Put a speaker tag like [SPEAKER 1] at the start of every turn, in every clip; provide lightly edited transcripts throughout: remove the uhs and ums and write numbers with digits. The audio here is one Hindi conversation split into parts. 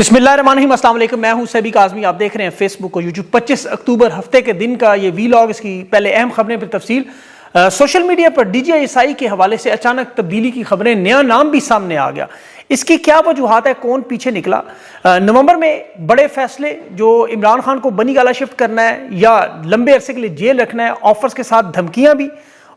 [SPEAKER 1] बिस्मिल्लाहिर्रहमानिर्रहीम, अस्सलाम वालेकुम। मैं हूं सैबी काज़मी, आप देख रहे हैं फेसबुक और यूट्यूब। 25 अक्टूबर हफ्ते के दिन का ये वीलॉग। इसकी पहले अहम खबरें पर तफसील। सोशल मीडिया पर DJSI के हवाले से अचानक तब्दीली की खबरें, नया नाम भी सामने आ गया। इसकी क्या वजूहात है, कौन पीछे निकला? नवंबर में बड़े फैसले, जो इमरान खान को बनी गाला शिफ्ट करना है या लंबे अरसे के लिए जेल रखना है, ऑफर्स के साथ धमकियां भी,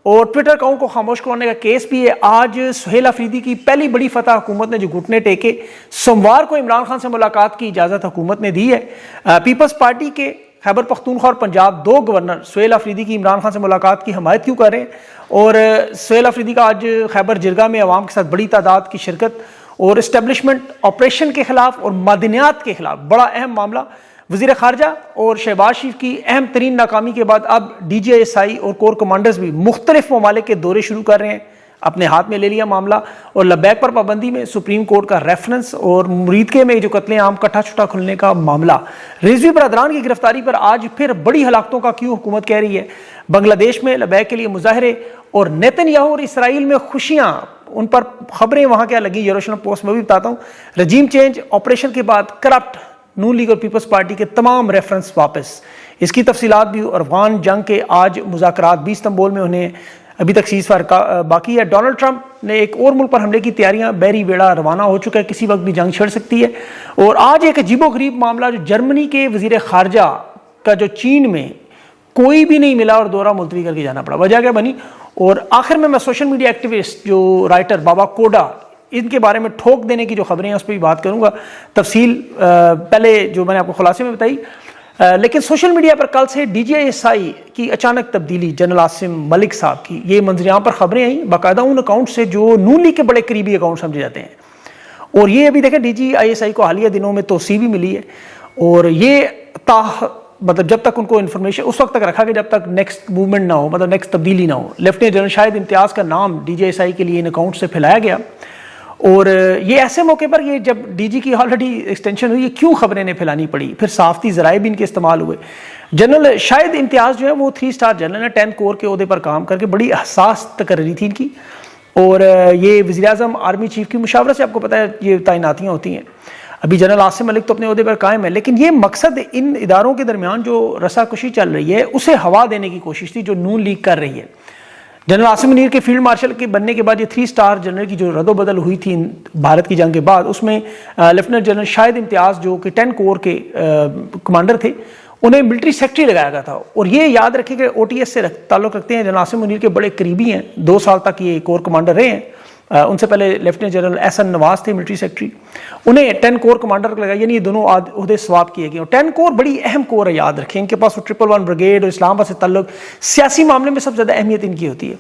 [SPEAKER 1] और ट्विटर अकाउंट को खामोश करने का केस भी है। आज सुहेल अफरीदी की पहली बड़ी फतह हुकूमत ने जो घुटने टेके। सोमवार को इमरान खान से मुलाकात की इजाज़त हुकूमत ने दी है। पीपल्स पार्टी के खैबर पख्तूनख्वा और पंजाब दो गवर्नर सुहेल अफरीदी की इमरान खान से मुलाकात की हमायत क्यों कर रहे हैं? और सुहेल अफरीदी का आज खैबर जिरगा में अवाम के साथ बड़ी तादाद की शिरकत, और इस्टेब्लिशमेंट ऑपरेशन के खिलाफ और मादनियात के खिलाफ बड़ा अहम मामला। वज़ीर ख़ारजा और शहबाज शरीफ की अहम तरीन नाकामी के बाद अब DJSI और कोर कमांडर्स भी मुख्तलिफ ममालिक के दौरे शुरू कर रहे हैं। अपने हाथ में ले लिया मामला। और लब्बैक पर पाबंदी में सुप्रीम कोर्ट का रेफरेंस, और मुरीदके में जो कत्ले आम कट्ठा छुट्टा खुलने का मामला। रिजवी बरदरान की गिरफ्तारी पर आज फिर बड़ी हलाकतों का क्यों हुकूमत कह रही है? बांग्लादेश में लब्बैक के लिए मुजाहरे, और नेतन्याहू और इसराइल में खुशियां, उन पर खबरें वहां क्या लगी, यरूशलेम पोस्ट में भी बताता हूँ। रजीम चेंज ऑपरेशन के बाद करप्ट नून लीग और पीपल्स पार्टी के तमाम रेफरेंस वापस, इसकी तफसीलात भी। और अफगान जंग के आज मुज़ाकरात भी इस्तांबुल में, उन्हें अभी तक सीज़फायर बाकी है। डोनाल्ड ट्रंप ने एक और मुल्क पर हमले की तैयारियां, बैरी बेड़ा रवाना हो चुका है, किसी वक्त भी जंग छिड़ सकती है। और आज एक अजीबोगरीब मामला, जो जर्मनी के वज़ीर ख़ारजा का जो चीन में कोई भी नहीं मिला और दौरा मुलतवी करके जाना पड़ा, वजह क्या बनी? और आखिर में मैं सोशल मीडिया एक्टिविस्ट जो राइटर बाबा कोडा, इनके बारे में ठोक देने की जो खबरें हैं उस पर भी बात करूंगा। तफसील पहले जो मैंने आपको खुलासे में बताई। लेकिन सोशल मीडिया पर कल से DJSI की अचानक तब्दीली, जनरल आसिम मलिक साहब की, ये मंजरियां पर खबरें आई बाकायदा उन अकाउंट से जो नून लीग के बड़े करीबी अकाउंट समझे जाते हैं। और ये अभी देखें, DJSI को हालिया दिनों में तोसी भी मिली है। और ये मतलब जब तक उनको इन्फॉर्मेशन उस वक्त तक रखा कि जब तक नेक्स्ट मूवमेंट ना हो, मतलब नेक्स्ट तब्दीली ना हो। लेफ्टिनेंट जनरल शाहिद इम्तियाज़ का नाम DJSI के लिए इन अकाउंट से फैलाया गया। और ये ऐसे मौके पर, ये जब DG की ऑलरेडी एक्सटेंशन हुई, ये क्यों खबरें ने फैलानी पड़ी? फिर साफ्ती ज़राए भी इनके इस्तेमाल हुए। जनरल शाहिद इम्तियाज़ जो है वो 3 स्टार जनरल है, 10 कोर के ओहदे पर काम करके, बड़ी हसास तकर्री थी इनकी। और ये वज़ीर-ए-आज़म आर्मी चीफ की मुशावरत से, आपको पता है, ये तैनातियाँ होती हैं। अभी जनरल आसिम मलिक तो अपने ओहदे पर कायम है, लेकिन ये मकसद इन इदारों के दरमियान जो रसाकशी चल रही है उसे हवा देने की कोशिश थी, जो नून लीग कर रही है। जनरल आसिम मुनीर के फील्ड मार्शल के बनने के बाद ये 3 स्टार जनरल की जो रद्दोबदल हुई थी भारत की जंग के बाद, उसमें लेफ्टिनेंट जनरल शाहिद इम्तियाज़ जो कि 10 कोर के कमांडर थे, उन्हें मिलिट्री सेक्रेटरी लगाया गया था। और ये याद रखें कि OTS से ताल्लुक़ रखते हैं, जनरल आसिम मुनीर के बड़े करीबी हैं, 2 साल तक ये कोर कमांडर रहे हैं। उनसे पहले लेफ्टिनेंट जनरल एहसन नवाज थे मिलिट्री सेक्रेटरी, उन्हें 10 कोर कमांडर लगाया, यानी ये दोनों ओहदे स्वाप किए गए। और 10 कोर बड़ी अहम कोर है, याद रखें। इनके पास 111 ब्रिगेड और इस्लामाबाद से ताल्लुक, सियासी मामले में सबसे ज़्यादा अहमियत इनकी होती है।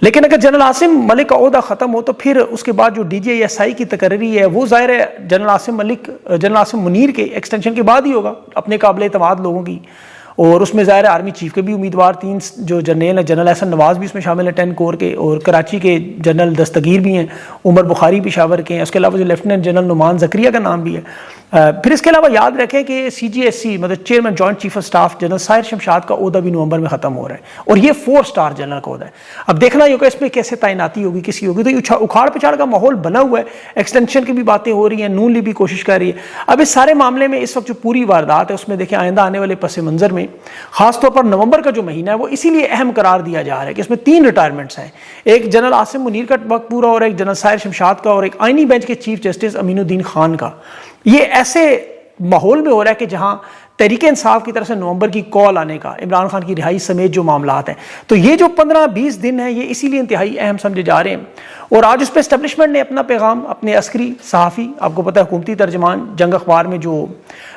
[SPEAKER 1] लेकिन अगर जनरल आसिम मलिक का ओहदा ख़त्म हो तो फिर उसके बाद जो DJSI की तकर्री है वो ज़ाहिर है जनरल आसिम मुनीर के एक्सटेंशन के बाद ही होगा, अपने काबिल एतमाद लोगों की। और उसमें ज़ाहिर है आर्मी चीफ के भी उम्मीदवार 3 जो जनरल हैं, जनरल एहसन नवाज भी इसमें शामिल है 10 कोर के, और कराची के जनरल दस्तगीर भी हैं, उमर बुखारी पेशावर के हैं। उसके अलावा जो लेफ्टिनेंट जनरल नुमान ज़करिया का नाम भी है। फिर इसके अलावा याद रखें कि CGSC मतलब chairman joint chief of staff general Sahir Shamshad का ओहदा भी नवंबर में ख़त्म हो रहा है, और ये 4 स्टार जनरल का ओहदा है। अब देखना ही होगा इसमें कैसे तैनाती होगी, किसी होगी। तो ये उखाड़ पिछाड़ का माहौल बना हुआ है, एक्सटेंशन की भी बातें हो रही हैं, नून लीग भी कोशिश कर रही है। अब इस सारे मामले में इस वक्त जो पूरी वारदात है उसमें देखें, आइंदा आने वाले पस मंज़र में खासतौर पर नवंबर का जो महीना है वो इसीलिए अहम करार दिया जा रहा है कि इसमें 3 रिटायरमेंट्स हैं। एक जनरल आसिम मुनीर का वक्त पूरा, और एक जनरल साहिर शमशाद का, और एक आईनी बेंच के चीफ जस्टिस अमीनुद्दीन खान का। ये ऐसे माहौल में हो रहा है कि जहां तहरीक इंसाफ की तरफ से नवंबर की कॉल आने का, इमरान खान की रिहाई समेत जो मामलात हैं, तो ये जो 15-20 दिन है ये इसीलिए इंतहाई अहम समझे जा रहे हैं। और आज उस पर एस्टेब्लिशमेंट ने अपना पैगाम, अपने अस्करी सहाफ़ी, आपको पता है हुकूमती तर्जमान जंग अखबार में जो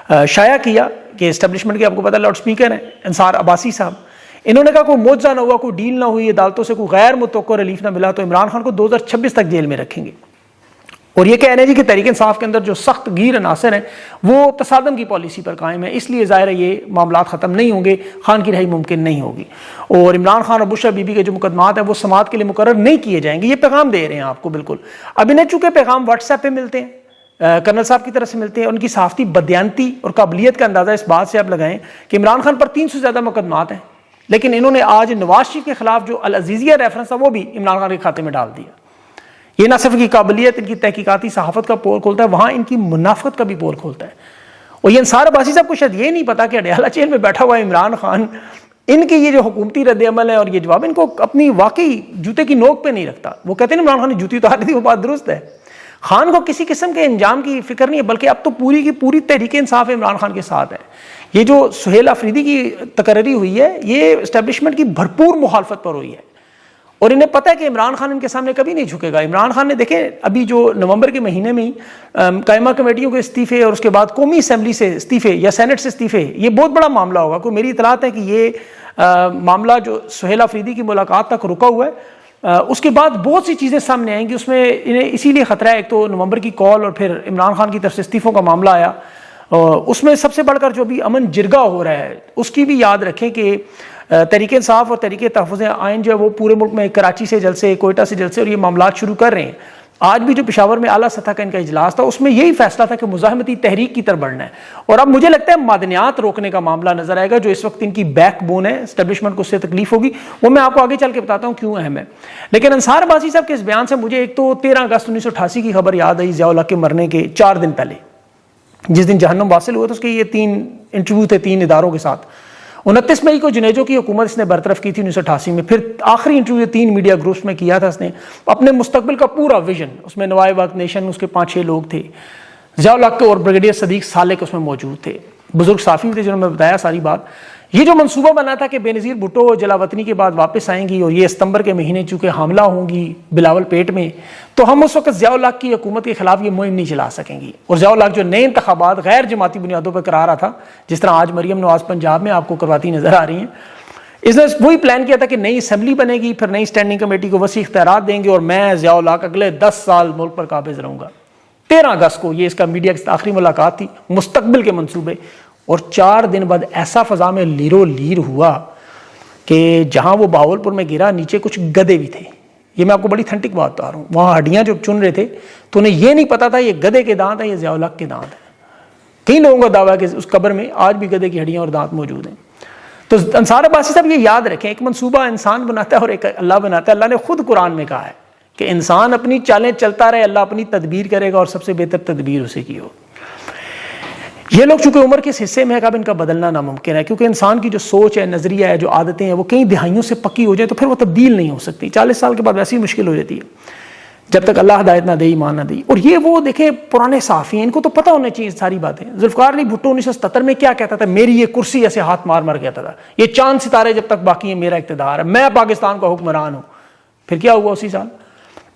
[SPEAKER 1] शाया किया कि एस्टेब्लिशमेंट के, आपको पता है, लाउड स्पीकर हैं अंसार अब्बासी साहब, इन्होंने कहा कोई मुआवजा ना हुआ, कोई डील ना हुई, अदालतों से कोई गैर मुतवक्को रिलीफ ना मिला तो इमरान खान को 2026 तक जेल में रखेंगे। और ये कह रहे हैं जी कि तहरीक इंसाफ के अंदर जो सख्त गिर अनासर हैं वो तसादम की पॉलिसी पर कायम है, इसलिए ज़ाहिर है ये मामला ख़त्म नहीं होंगे, खान की रिहाई मुमकिन नहीं होगी। और इमरान खान और बुशरा बीबी के जो मुकदमात हैं वो समात के लिए मुकर्रर नहीं किए जाएंगे, ये पैगाम दे रहे हैं आपको बिल्कुल। अब इन्हें चूँकि पैगाम व्हाट्सएप पर मिलते हैं, कर्नल साहब की तरफ से मिलते हैं, उनकी साफ्ती बदयांती और काबिलियत का अंदाज़ा इस बात से आप लगाएं कि इमरान खान पर 300 से ज़्यादा मुकदमात हैं, लेकिन इन्होंने आज नवाज शरीफ के खिलाफ जो अल अजीज़िया रेफरेंस था वो भी इमरान खान के खाते में डाल दिया। ये ना सिर्फ इनकी काबिलियत, इनकी तहकीकाती सहाफत का पोल खोलता है, वहाँ इनकी मुनाफत का भी पोल खोलता है। और ये अंसार अब्बासी साहब को शायद ये नहीं पता कि अडयाला जेल में बैठा हुआ इमरान खान इनके ये जो हुकूमती रद्द अमल है और ये जवाब इनको अपनी वाकई जूते की नोक पे नहीं रखता। वो कहते हैं इमरान खान ने जूती उतार दी थी, वो बात दुरुस्त है। खान को किसी किस्म के इंजाम की फिक्र नहीं है, बल्कि अब तो पूरी की पूरी तहरीक इंसाफ इमरान खान के साथ है। ये जो सुहेल अफरीदी की तकर्री हुई है, ये इस्टेब्लिशमेंट की भरपूर मुखालफत पर हुई है और इन्हें पता है कि इमरान खान इनके सामने कभी नहीं झुकेगा। इमरान खान ने देखे अभी जो नवंबर के महीने में ही कायमा कमेटियों के इस्तीफे और उसके बाद कौमी असम्बली से इस्तीफे या सेनेट से इस्तीफे, ये बहुत बड़ा मामला होगा। कोई मेरी इतलात है कि ये मामला जो सुहेल अफरीदी की मुलाकात तक रुका हुआ है, उसके बाद बहुत सी चीज़ें सामने आएंगी। उसमें इन्हें इसीलिए ख़तरा है, एक तो नवंबर की कॉल और फिर इमरान खान की तरफ से इस्तीफ़ों का मामला आया। उसमें सबसे बढ़कर जो भी अमन जिरगा हो रहा है उसकी भी याद रखें कि तहरीक इंसाफ और तहरीक तहफ़्फ़ुज़ आइन जो है वो पूरे मुल्क में कराची से जलसे, कोयटा से जलसे और ये मामला शुरू कर रहे हैं। आज भी जो पेशावर में आला सतह का इनका इजलास था उसमें यही फैसला था कि मुज़ाहमती तहरीक की तरफ बढ़ना है। और अब मुझे लगता है मादनियात रोकने का मामला नजर आएगा, जो इस वक्त इनकी बैकबोन है, एस्टेब्लिशमेंट को उससे तकलीफ होगी। वो मैं आपको आगे चल के बताता हूँ क्यों अहम है। लेकिन अंसार अब्बासी साहब के इस बयान से मुझे एक तो 13 अगस्त 1988 की खबर याद आई, ज़िया-उल-हक के मरने के 4 दिन पहले, जिस दिन जहन्नुम वासिल हुआ था। उसके ये 3 इंटरव्यू थे 3 इदारों के साथ। 29 मई को जुनेजो की हुकूमत इसने बरतरफ की थी 1988 में। फिर आखिरी इंटरव्यू 3 मीडिया ग्रुप्स में किया था इसने, अपने मुस्तकबिल का पूरा विजन। उसमें नवाए वक्त नेशन उसके 5-6 लोग थे, ज़िया-उल-हक और ब्रिगेडियर सदीक सालेक उसमें मौजूद थे, बुजुर्ग साफ़ी थे जिन्होंने बताया सारी बात। ये जो मंसूबा बना था कि बेनज़ीर भुट्टो जलावतनी के बाद वापस आएंगी और ये सितंबर के महीने चूँकि हमला होंगी बिलावल पेट में, तो हम उस वक्त ज़िया-उल-हक की हुकूमत के खिलाफ ये मुहिम नहीं चला सकेंगी। और ज़िया-उल-हक जो नए इंतखाबात गैर जमाती बुनियादों पर करा रहा था, जिस तरह आज मरियम नवाज़ पंजाब में आपको करवाती नजर आ रही हैं, इसने वही प्लान किया था कि नई असम्बली बनेगी, फिर नई स्टैंडिंग कमेटी को वसी इख्तियारात देंगे और मैं ज़िया-उल-हक अगले 10 साल मुल्क पर काबिज रहूँगा। 13 अगस्त को ये इसका मीडिया की आखिरी मुलाकात थी, मुस्तकबिल के मनसूबे। और 4 दिन बाद ऐसा फ़ज़ा में लीरो लीर हुआ कि जहाँ वो बावलपुर में गिरा नीचे कुछ गधे भी थे। ये मैं आपको बड़ी थंटिक बात बता रहा हूँ। वहाँ हड्डियाँ जब चुन रहे थे तो उन्हें ये नहीं पता था ये गधे के दांत हैं, ये ज़िया-उल-हक के दांत हैं। कई लोगों का दावा है कि उस कब्र में आज भी गधे की हड्डियाँ और दांत मौजूद हैं। तो अंसार अब्बासी साहब ये याद रखें, एक मनसूबा इंसान बनाता है और एक अल्लाह बनाता है। अल्लाह ने खुद कुरान में कहा है कि इंसान अपनी चालें चलता रहे, अल्लाह अपनी तदबीर करेगा और सबसे बेहतर तदबीर उसे की हो। ये लोग चूंकि उम्र के इस हिस्से में है, कब इनका बदलना नामुमकिन है, क्योंकि इंसान की जो सोच है, नजरिया है, जो आदतें हैं, वो कई दिहाइयों से पक्की हो जाए तो फिर वो तब्दील नहीं हो सकती। 40 साल के बाद वैसी मुश्किल हो जाती है, जब तक अल्लाह हिदायत ना दे, ईमान ना दे। और ये वो देखे पुराने साफ़ी हैं, इनको तो पता होना चाहिए सारी बातें। जुल्फ़िकार अली भुट्टो 1977 में क्या कहता था, मेरी ये कुर्सी ऐसे हाथ मार मार कहता था, ये चांद सितारे जब तक बाकी है मेरा इक़्तिदार है, मैं पाकिस्तान का हुक्मरान हूँ। फिर क्या हुआ उसी साल?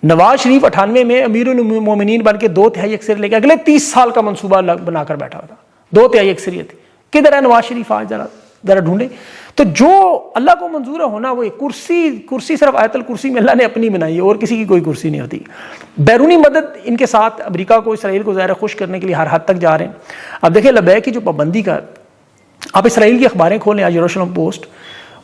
[SPEAKER 1] नवाज शरीफ 98 में अमीरुल मोमिनीन बन के 2/3 अक्सर लेके अगले 30 साल का मनसूबा बनाकर बैठा हुआ था। 2/3 अक्सरियत किधर है नवाज शरीफ? आज जरा ढूंढे। तो जो अल्लाह को मंजूर है होना, वो एक कुर्सी सिर्फ आयतल कुर्सी में अल्लाह ने अपनी बनाई है और किसी की कोई कुर्सी नहीं होती। बैरूनी मदद इनके साथ अमेरिका को, इसराइल को ज़ाहिर खुश करने के लिए हर हद तक जा रहे हैं। अब देखिए लबैक की जो पाबंदी का, आप इसराइल की अखबारें खोलें, आज यरूशलेम पोस्ट,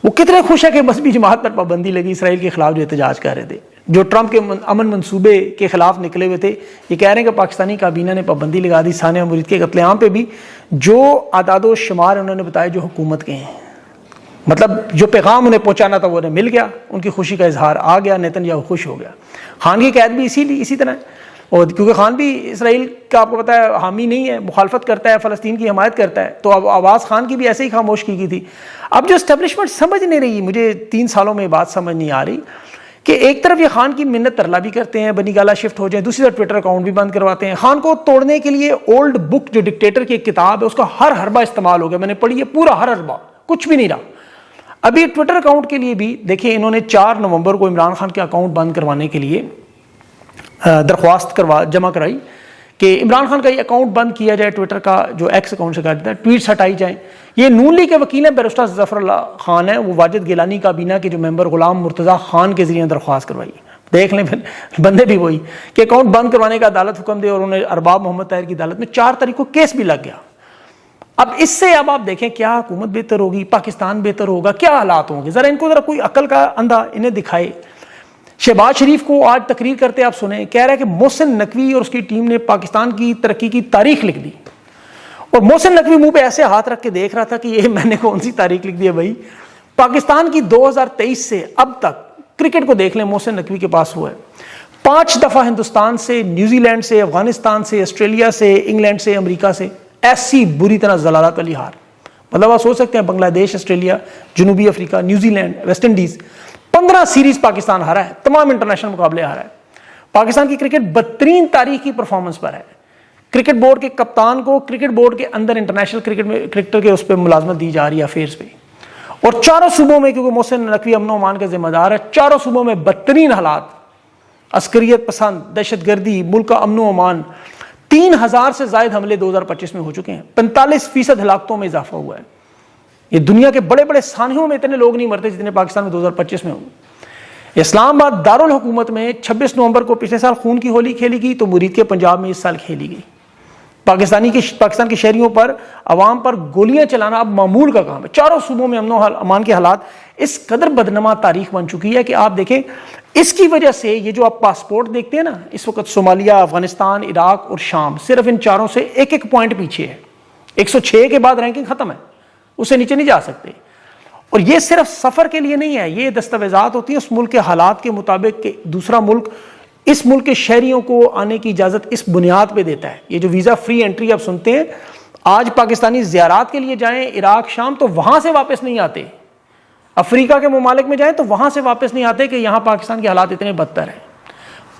[SPEAKER 1] वो कितने खुश है कि मजहबी जमात पर पाबंदी लगी। इसराइल के खिलाफ जो एहतजाज कर रहे थे, जो ट्रंप के अमन मंसूबे के खिलाफ निकले हुए थे, ये कह रहे हैं कि पाकिस्तानी काबीना ने पाबंदी लगा दी सानिया मुरीद के कत्लेआम पे भी। जो आदादो शुमार उन्होंने बताया जो हुकूमत के हैं, मतलब जो पैगाम उन्हें पहुंचाना था वो उन्हें मिल गया, उनकी खुशी का इजहार आ गया, नेतन्याहू खुश हो गया। खान की कैद भी इसी तरह, और क्योंकि खान भी इसराइल का आपको पता है हामी नहीं है, मुखालफत करता है, फ़लस्तीन की हमायत करता है, तो अब आवाज़ खान की भी ऐसे ही खामोश की गई थी। अब जो एस्टेब्लिशमेंट समझ नहीं रही, मुझे 3 सालों में बात समझ नहीं आ रही कि एक तरफ ये खान की मिन्नत तरला भी करते हैं, बनी गाला शिफ्ट हो जाए, दूसरी तरफ ट्विटर अकाउंट भी बंद करवाते हैं। खान को तोड़ने के लिए ओल्ड बुक जो डिक्टेटर की एक किताब है उसका हर हरबा इस्तेमाल हो गया, मैंने पढ़ी है, पूरा हर हरबा, कुछ भी नहीं रहा। अभी ट्विटर अकाउंट के लिए भी देखिए, इन्होंने 4 नवंबर को इमरान खान के अकाउंट बंद करवाने के लिए दरख्वास्त जमा कराई कि इमरान खान का ये अकाउंट बंद किया जाए, ट्विटर का जो एक्स अकाउंट से कर देता है, ट्वीट्स हटाई जाए। ये नून लीग के वकील हैं, बैरिस्टर ज़फ़रुल्लाह खान है, वो वाजिद गिलानी काबीना के जो मेंबर गुलाम मुर्तज़ा खान के जरिए दरख्वास्त करवाई। देख लें, फिर बंदे भी वही कि अकाउंट बंद करवाने का अदालत हुक्म दे, और उन्हें अरबाब मोहम्मद ताहिर की अदालत में 4 तारीख को केस भी लग गया। अब इससे अब आप देखें क्या हुकूमत बेहतर होगी, पाकिस्तान बेहतर होगा, क्या हालात होंगे? जरा इनको जरा कोई अकल का अंधा इन्हें दिखाए। शहबाज शरीफ को आज तकरीर करते आप सुने, कह रहा है कि मोहसिन नकवी और उसकी टीम ने पाकिस्तान की तरक्की की तारीख लिख दी। और मोहसिन नकवी मुंह पे ऐसे हाथ रख के देख रहा था कि ये मैंने कौन सी तारीख लिख दी है भाई। पाकिस्तान की 2023 से अब तक क्रिकेट को देख लें, मोहसिन नकवी के पास हुआ है 5 दफा हिंदुस्तान से, न्यूजीलैंड से, अफगानिस्तान से, ऑस्ट्रेलिया से, इंग्लैंड से, अमेरिका से ऐसी बुरी तरह जलालत वाली हार। मतलब आप सोच सकते हैं, बांग्लादेश, ऑस्ट्रेलिया, जनूबी Africa, New Zealand, West Indies, 15 series Pakistan हारा है, तमाम इंटरनेशनल मुकाबले हारा है। पाकिस्तान की क्रिकेट बदतरीन तारीख की परफॉर्मेंस पर है। क्रिकेट बोर्ड के कप्तान को क्रिकेट बोर्ड के अंदर इंटरनेशनल क्रिकेटर के उस पर मुलाजमत दी जा रही है, अफेयर्स पे। और चारों सूबों में, क्योंकि मोहसिन नकवी अमन ओमान का जिम्मेदार है, चारों सूबों में बदतरीन हालात, अस्करियत पसंद, दहशतगर्दी, मुल्क का अमन ओमान। 3000 से ज्यादा हमले 2025 में हो चुके हैं, 45% हलाकतों में इजाफा हुआ है। ये दुनिया के बड़े बड़े सानियों में इतने लोग नहीं मरते जितने पाकिस्तान में 2025 में हुए। इस्लामाबाद दारुल हुकूमत में 26 नवंबर को पिछले साल खून की होली खेली गई, तो मुरीद के पंजाब में इस साल खेली गई। पाकिस्तान के शहरियों पर, अवाम पर गोलियां चलाना अब मामूल का काम है। चारों सूबों में अमन अमान के हालात इस कदर बदनमा तारीख बन चुकी है कि आप देखें, इसकी वजह से ये जो आप पासपोर्ट देखते हैं ना, इस वक्त सोमालिया, अफगानिस्तान, इराक और शाम सिर्फ इन चारों से एक एक पॉइंट पीछे है। 106 के बाद रैंकिंग खत्म है, उससे नीचे नहीं जा सकते। और ये सिर्फ सफर के लिए नहीं है, ये दस्तावेजात होती है उस मुल्क के हालात के मुताबिक कि दूसरा मुल्क इस मुल्क के शहरियों को आने की इजाजत इस बुनियाद पे देता है। ये जो वीजा फ्री एंट्री आप सुनते हैं, आज पाकिस्तानी ज़ियारात के लिए जाएं इराक, शाम, तो वहां से वापस नहीं आते। अफ्रीका के ममालिक में जाएं तो वहां से वापस नहीं आते कि यहां पाकिस्तान के हालात इतने बदतर हैं।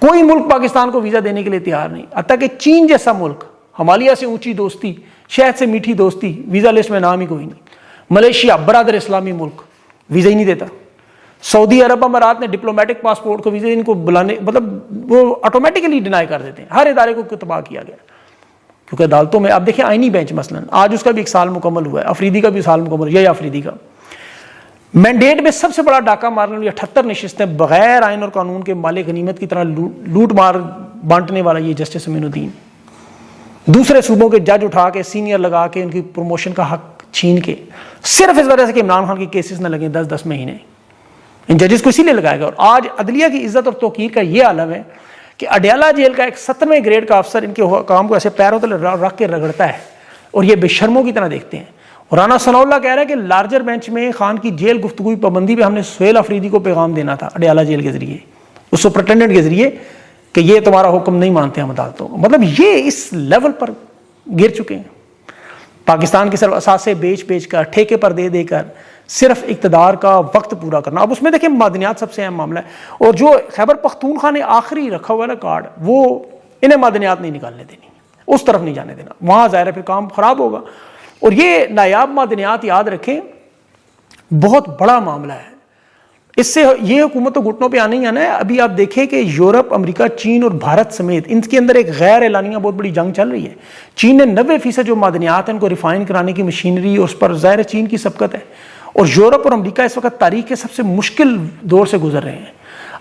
[SPEAKER 1] कोई मुल्क पाकिस्तान को वीजा देने के लिए तैयार नहीं। हत्ता कि चीन जैसा मुल्क, हिमालय से ऊंची दोस्ती, शहद से मीठी दोस्ती, वीजा लिस्ट में नाम ही कोई नहीं। मलेशिया, बरादर इस्लामी मुल्क, वीजा ही नहीं देता। सऊदी अरब अमारात ने डिप्लोमेटिक पासपोर्ट को वीजा इनको बुलाने, मतलब वो ऑटोमेटिकली डिनाई कर देते हैं। हर इदारे को तबाह किया गया, क्योंकि अदालतों में आप देखिए आईनी बेंच मसलन आज उसका भी 1 साल मुकम्मल हुआ है, अफरीदी का भी साल मुकम्मल हुआ है, अफरीदी का मैंडेट में सबसे बड़ा डाका मारने वाली 78 नशिस्तें बगैर आइन और कानून के माले गनीमत की तरह लूट मार बांटने वाला ये जस्टिस अमीनुद्दीन, दूसरे सूबों के जज उठा के सीनियर लगा के उनकी प्रमोशन का हक छीन के, सिर्फ इस वजह से कि इमरान खान के केसेस न लगे 10-10 महीने, इन जजेस को इसीलिए लगाएगा। और आज अदलिया की इज्जत और तौकीर का ये आलम है कि अडयाला जेल का एक 17वें ग्रेड का अफसर इनके काम को ऐसे पैरों तले रख के रगड़ता है और ये बेशर्मों की तरह देखते हैं। और राना सनाउल्लाह कह रहा है कि लार्जर बेंच में खान की जेल गुफ्तगू पाबंदी पे हमने सुहेल अफरीदी को पैगाम देना था अडयाला जेल के जरिए, उस सुपरिटेंडेंट के जरिए, कि ये तुम्हारा हुक्म नहीं मानते हम अदालतों को। मतलब ये इस लेवल पर गिर चुके हैं। पाकिस्तान के सिर्फ असासे बेच बेच कर, ठेके पर दे देकर सिर्फ इक़्तिदार का वक्त पूरा करना। अब उसमें देखिए मादनियात सबसे अहम मामला है। और जो खैबर पख्तूनख्वा ने आखिरी रखा हुआ ना कार्ड, वो इन्हें मादनियात नहीं निकालने देनी, उस तरफ नहीं जाने देना, वहाँ ज़ाहिर है फिर काम ख़राब होगा। और ये नायाब मादनियात याद रखें बहुत बड़ा मामला है, इससे ये हुकूमत तो घुटनों पे आने ही आना है। अभी आप देखें कि यूरोप, अमेरिका, चीन और भारत समेत इनके अंदर एक गैर एलानिया बहुत बड़ी जंग चल रही है। चीन ने 90% जो मादनियात हैं उनको रिफाइन कराने की मशीनरी, उस पर ज़ाहिर है चीन की सबकत है। और यूरोप और अमेरिका इस वक्त तारीख के सबसे मुश्किल दौर से गुजर रहे हैं।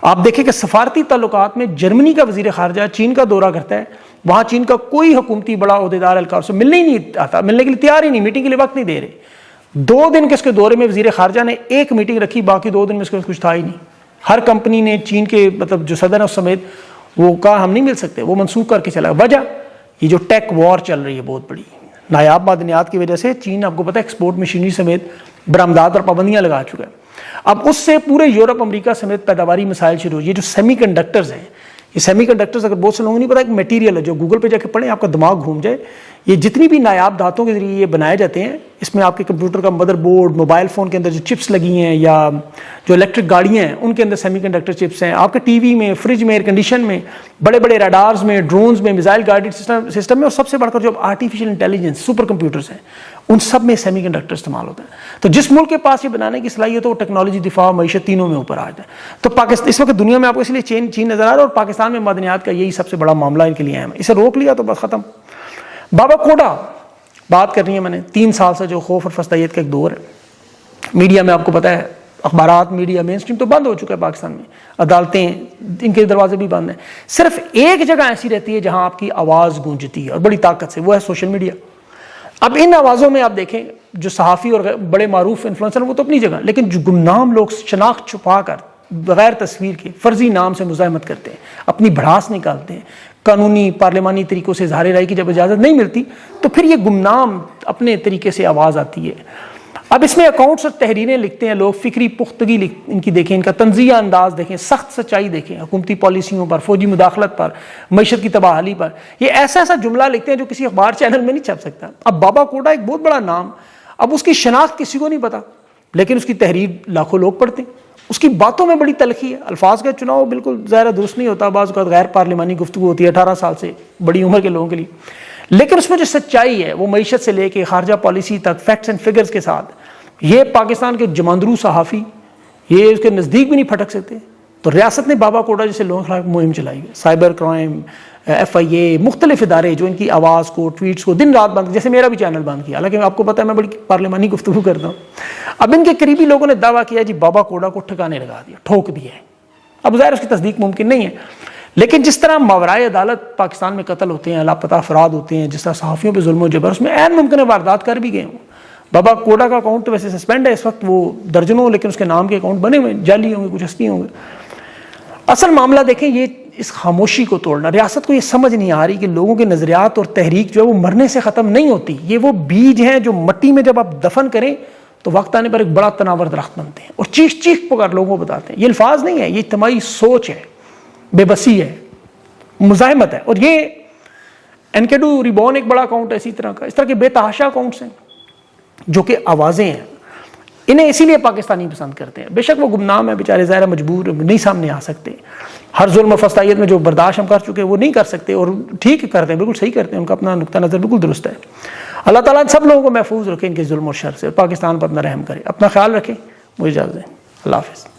[SPEAKER 1] आप देखें कि सफारती ताल्लुकात में जर्मनी का वजीर खारजा चीन का दौरा करता है, वहाँ चीन का कोई हुकूमती बड़ा ओहदेदार एहलकार से मिलने ही नहीं आता, मिलने के लिए तैयार ही नहीं, मीटिंग के लिए वक्त नहीं दे रहे। 2 दिन के उसके दौरे में वजीर खारजा ने 1 मीटिंग रखी, बाकी 2 दिन में उसके कुछ था ही नहीं। हर कंपनी ने चीन के मतलब जो सदर है उस समेत वो कहा हम नहीं मिल सकते, वो मनसूख करके चला। वजह ये जो टेक वॉर चल रही है बहुत बड़ी, नायाब मादनियात की वजह से चीन आपको पता है एक्सपोर्ट मशीनरी समेत बरामदात और पाबंदियां लगा चुका है। अब उससे पूरे यूरोप, अमेरिका समेत पैदावारी मसाइल शुरू हुई। ये जो सेमीकंडक्टर्स हैं, ये सेमीकंडक्टर्स अगर बहुत से लोगों को नहीं पता, एक मटेरियल है जो गूगल पे जाके पढ़ें आपका दिमाग घूम जाए। ये जितनी भी नायाब धातुओं के जरिए ये बनाए जाते हैं, इसमें आपके कंप्यूटर का मदरबोर्ड, मोबाइल फ़ोन के अंदर जो चिप्स लगी हैं या जो इलेक्ट्रिक गाड़ियाँ हैं उनके अंदर सेमीकंडक्टर चिप्स हैं, आपके टीवी में, फ्रिज में, एयर कंडीशन में, बड़े बड़े रडार्स में, ड्रोन्स में, मिसाइल गाइडेड सिस्टम में, और सबसे बढ़कर जो आर्टिफिशियल इंटेलिजेंस सुपर कंप्यूटर्स हैं उन सब में सेमीकंडक्टर इस्तेमाल होता है। तो जिस मुल्क के पास ये बनाने की सलाहियत हो वो टेक्नोलॉजी, दिफा, मईशत तीनों में ऊपर आ जाता है। तो पाकिस्तान इस वक्त दुनिया में आपको इसलिए चीन नजर आ रहा है, और पाकिस्तान में मादनियात का यही सबसे बड़ा मामला इनके लिए है। इसे रोक लिया तो बस खत्म। बाबा कोडा बात करनी है मैंने, 3 साल से जो खौफ और फस्तैयत का एक दौर है। मीडिया में आपको पता है, अखबारात, मीडिया, मेन स्ट्रीम तो बंद हो चुका है पाकिस्तान में, अदालतें, इनके दरवाजे भी बंद हैं। सिर्फ एक जगह ऐसी रहती है जहां आपकी आवाज़ गूंजती है और बड़ी ताकत से, वो है सोशल मीडिया। अब इन आवाज़ों में आप देखें जो सहाफ़ी और बड़े मारूफ इन्फ्लुएंसर वो तो अपनी जगह, लेकिन जो गुमनाम लोग शनाख्त छुपा कर बगैर तस्वीर के फर्जी नाम से मुज़ाहमत करते हैं, अपनी भड़ास निकालते हैं, कानूनी पार्लिमानी तरीक़ों से इज़हार राय की जब इजाज़त नहीं मिलती तो फिर ये गुमनाम अपने तरीके से आवाज़ आती है। अब इसमें अकाउंट्स और तहरीरें लिखते हैं लोग, फिक्री पुख्तगी इनकी देखें, इनका तंजिया अंदाज देखें, सख्त सच्चाई देखें, हुकूमती पॉलिसियों पर, फौजी मुदाखलत पर, मईशत की तबाहली पर। ये ऐसा ऐसा जुमला लिखते हैं जो किसी अखबार चैनल में नहीं छप सकता। अब बाबा कोटा एक बहुत बड़ा नाम, अब उसकी शनाख्त किसी को नहीं पता, लेकिन उसकी तहरीर लाखों लोग पढ़ते हैं। उसकी बातों में बड़ी तलखी है। अल्फाज का चुनाव बिल्कुल ज़ाहिर दुरुस्त नहीं होता, बाज़ औक़ात गैर पार्लिमानी गुफ्तगू होती है 18 साल से बड़ी उम्र के लोगों के लिए, लेकिन उसमें जो सच्चाई है वो मईशत से लेके खारजा पॉलिसी तक फैक्ट्स एंड फिगर्स के साथ, ये पाकिस्तान के जमांदरू सहाफ़ी ये उसके नज़दीक भी नहीं फटक सकते। तो रियासत ने बाबा कोटा जैसे लोगों के खिलाफ मुहिम चलाई है, साइबर क्राइम, FIA, मुख्तलिफ इदारे जो इनकी आवाज़ को, ट्वीट्स को दिन रात बंद, जैसे मेरा भी चैनल बंद किया, हालांकि आपको पता है मैं बड़ी पार्लिमानी गुफ्तगू करता हूँ। अब इनके करीबी लोगों ने दावा किया जी बाबा कोटा को ठिकाने लगा दिया, ठोक दिया है। अब ज़ाहिर उसकी तस्दीक मुमकिन नहीं है, लेकिन जिस तरह मावराए अदालत पाकिस्तान में कत्ल होते हैं, लापता अफराद होते हैं, जिस तरह सहाफ़ियों पर जुल्म जबर, उसमें ऐन मुमकिन वारदात कर भी गए हों। बाबा कोटा का अकाउंट तो वैसे सस्पेंड है इस वक्त, वो दर्जनों, लेकिन उसके नाम के अकाउंट बने हुए, जाली होंगे, कुछ हस्ती होंगे। असल मामला देखें, ये इस खामोशी को तोड़ना, रियासत को ये समझ नहीं आ रही कि लोगों के नज़रियात और तहरीक जो है वो मरने से ख़त्म नहीं होती। ये वो बीज हैं जो मट्टी में जब आप दफन करें तो वक्त आने पर एक बड़ा तनावर दरख्त बनते हैं और चीख चीख पकड़ लोगों को बताते हैं। ये अल्फाज नहीं है, ये इज्तिमाई सोच है, बेबसी है, मुज़ाहिमत है। और ये एनकेडू रिबॉन एक बड़ा अकाउंट है इसी तरह का, इस तरह के बेतहाशा अकाउंट्स हैं जो कि आवाज़ें हैं, इन्हें इसीलिए पाकिस्तानी पसंद करते हैं। बेशक वो गुमनाम है बेचारे, ज़ाहिर मजबूर नहीं सामने आ सकते, हर जुल्म फस्तायत में जो बर्दाश्त हम कर चुके हैं वो नहीं कर सकते, और ठीक करते हैं, बिल्कुल सही करते हैं, उनका अपना नुक्ता नज़र बिल्कुल दुरुस्त है। अल्लाह ताला सब लोगों को महफूज रखें इनके जुल्म और शर से, और पाकिस्तान पर अपना रहम करे। अपना ख्याल रखें, मुझे इजाज़त दें, अल्लाह हाफ़िज़।